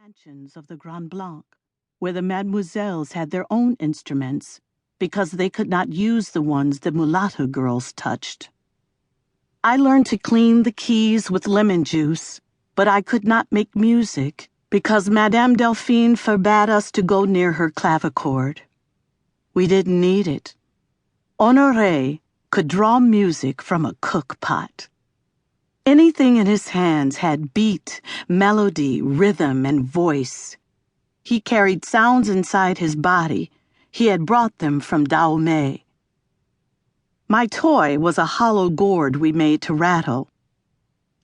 mansions of the Grand Blanc, where the mademoiselles had their own instruments because they could not use the ones the mulatta girls touched. I learned to clean the keys with lemon juice, but I could not make music because Madame Delphine forbade us to go near her clavichord. We didn't need it. Honoré could draw music from a cook pot. Anything in his hands had beat, melody, rhythm, and voice. He carried sounds inside his body. He had brought them from Dahomey. My toy was a hollow gourd we made to rattle.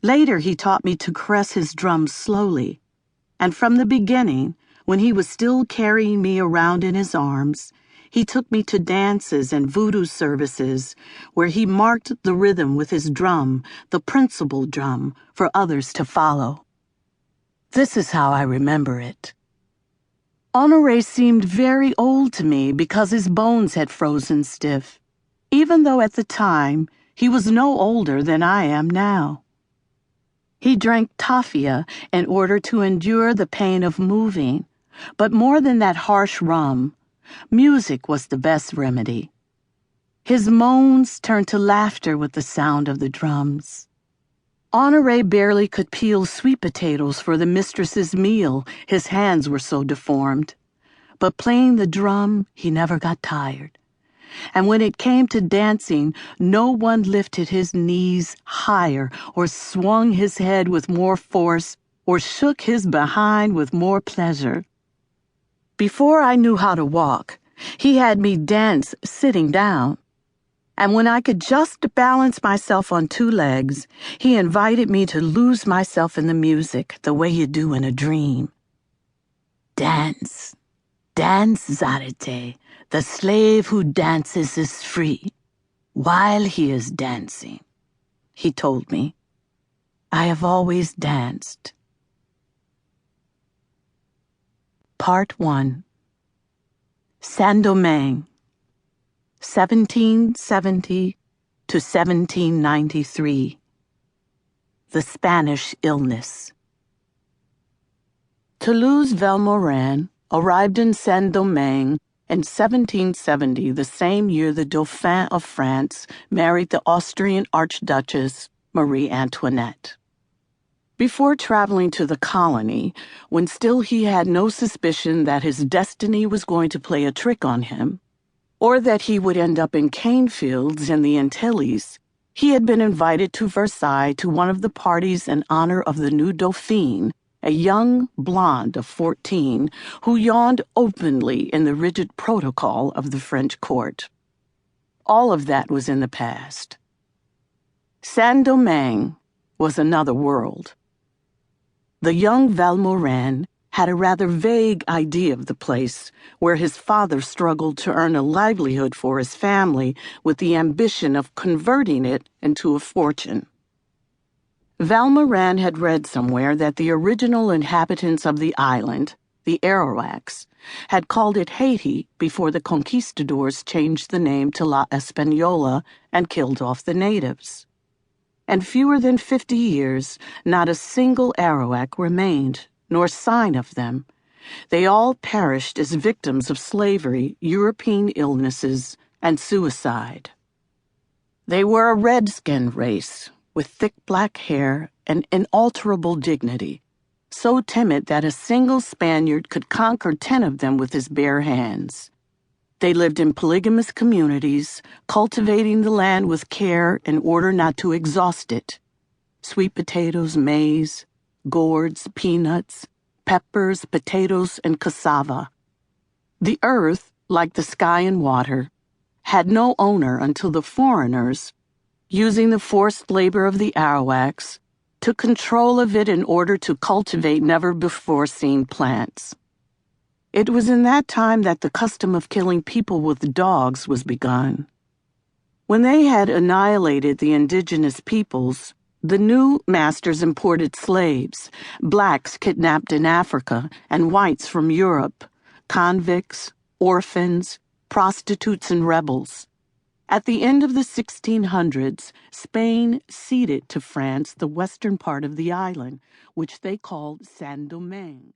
Later, he taught me to caress his drums slowly. And from the beginning, when he was still carrying me around in his arms, he took me to dances and voodoo services where he marked the rhythm with his drum, the principal drum, for others to follow. This is how I remember it. Honoré seemed very old to me because his bones had frozen stiff, even though at the time he was no older than I am now. He drank tafia in order to endure the pain of moving, but more than that harsh rum, music was the best remedy. His moans turned to laughter with the sound of the drums. Honoré barely could peel sweet potatoes for the mistress's meal, his hands were so deformed. But playing the drum, he never got tired. And when it came to dancing, no one lifted his knees higher or swung his head with more force or shook his behind with more pleasure. Before I knew how to walk, he had me dance sitting down. And when I could just balance myself on two legs, he invited me to lose myself in the music the way you do in a dream. Dance, dance, Zarité. The slave who dances is free while he is dancing, he told me. I have always danced. Part 1. Saint-Domingue, 1770 to 1793. The Spanish illness. Toulouse-Valmorin arrived in Saint-Domingue in 1770, the same year the Dauphin of France married the Austrian Archduchess Marie Antoinette. Before traveling to the colony, when still he had no suspicion that his destiny was going to play a trick on him, or that he would end up in cane fields in the Antilles, he had been invited to Versailles to one of the parties in honor of the new Dauphine, a young blonde of 14 who yawned openly in the rigid protocol of the French court. All of that was in the past. Saint-Domingue was another world. The young Valmorin had a rather vague idea of the place, where his father struggled to earn a livelihood for his family with the ambition of converting it into a fortune. Valmorin had read somewhere that the original inhabitants of the island, the Arawaks, had called it Haiti before the conquistadors changed the name to La Española and killed off the natives. In fewer than 50 years, not a single Arawak remained, nor sign of them. They all perished as victims of slavery, European illnesses, and suicide. They were a red-skinned race, with thick black hair and inalterable dignity, so timid that a single Spaniard could conquer 10 of them with his bare hands. They lived in polygamous communities, cultivating the land with care in order not to exhaust it. Sweet potatoes, maize, gourds, peanuts, peppers, potatoes, and cassava. The earth, like the sky and water, had no owner until the foreigners, using the forced labor of the Arawaks, took control of it in order to cultivate never-before-seen plants. It was in that time that the custom of killing people with dogs was begun. When they had annihilated the indigenous peoples, the new masters imported slaves, blacks kidnapped in Africa, and whites from Europe, convicts, orphans, prostitutes, and rebels. At the end of the 1600s, Spain ceded to France the western part of the island, which they called Saint-Domingue.